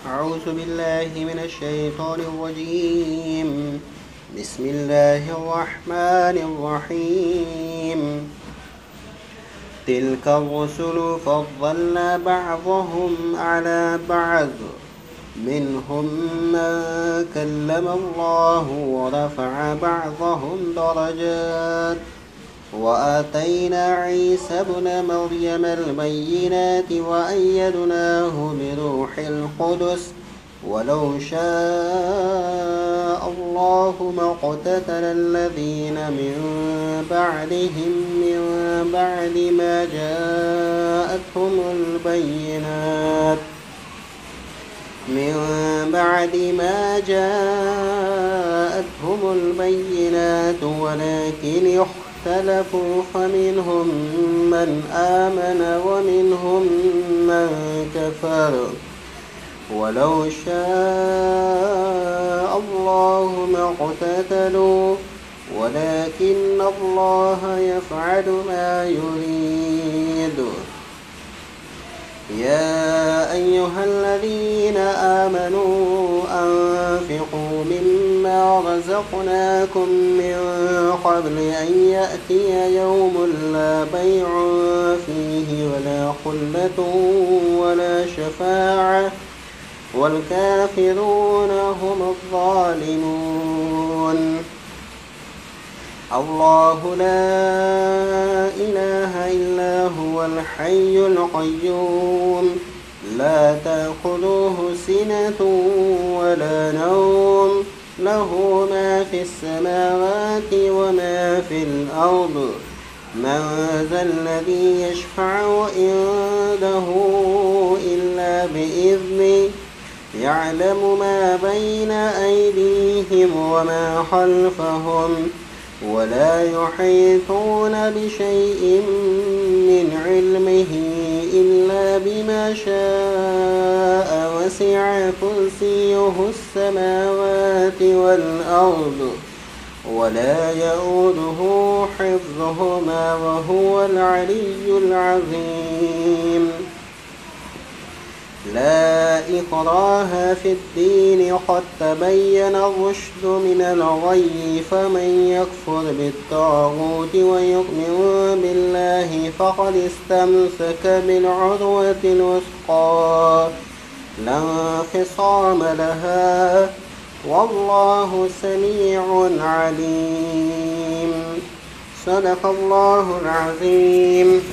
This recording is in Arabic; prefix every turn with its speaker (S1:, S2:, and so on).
S1: أعوذ بالله من الشيطان الرجيم. بسم الله الرحمن الرحيم. تلك الرسل فضلنا بعضهم على بعض، منهم من كلم الله ورفع بعضهم درجات، وآتينا عيسى ابن مريم البينات وأيدناه بروح القدس، ولو شاء الله ما اقتتل الذين من بعدهم من بعد ما جاءتهم البينات ولكن اختلفوا، فمنهم من آمن ومنهم من كفر، ولو شاء الله ما اقتتلوا ولكن الله يفعل ما يريد. يا أيها الذين آمنوا أنفقوا مما رزقناكم من قبل أن يأتي يوم لا بيع فيه ولا خلة ولا شفاعة والكافرون هم الظالمون. الله لا إله إلا هو الحي القيوم، لا تأخذه سنة ولا نوم، له ما في السماوات وما في الأرض. من ذا الذي يشفع عنده إلا بإذنه، يعلم ما بين أيديهم وما خلفهم، ولا يحيطون بشيء من علمه إلا بما شاء، وسع كرسيه السماوات والأرض ولا يؤوده حفظهما وهو العلي العظيم. لا إكراه في الدين، قد تبين الرشد من الغي، فمن يكفر بالطاغوت ويؤمن بالله فقد استمسك بالعروة الوثقى لا انفصام لها، والله سميع عليم. صدق الله العظيم.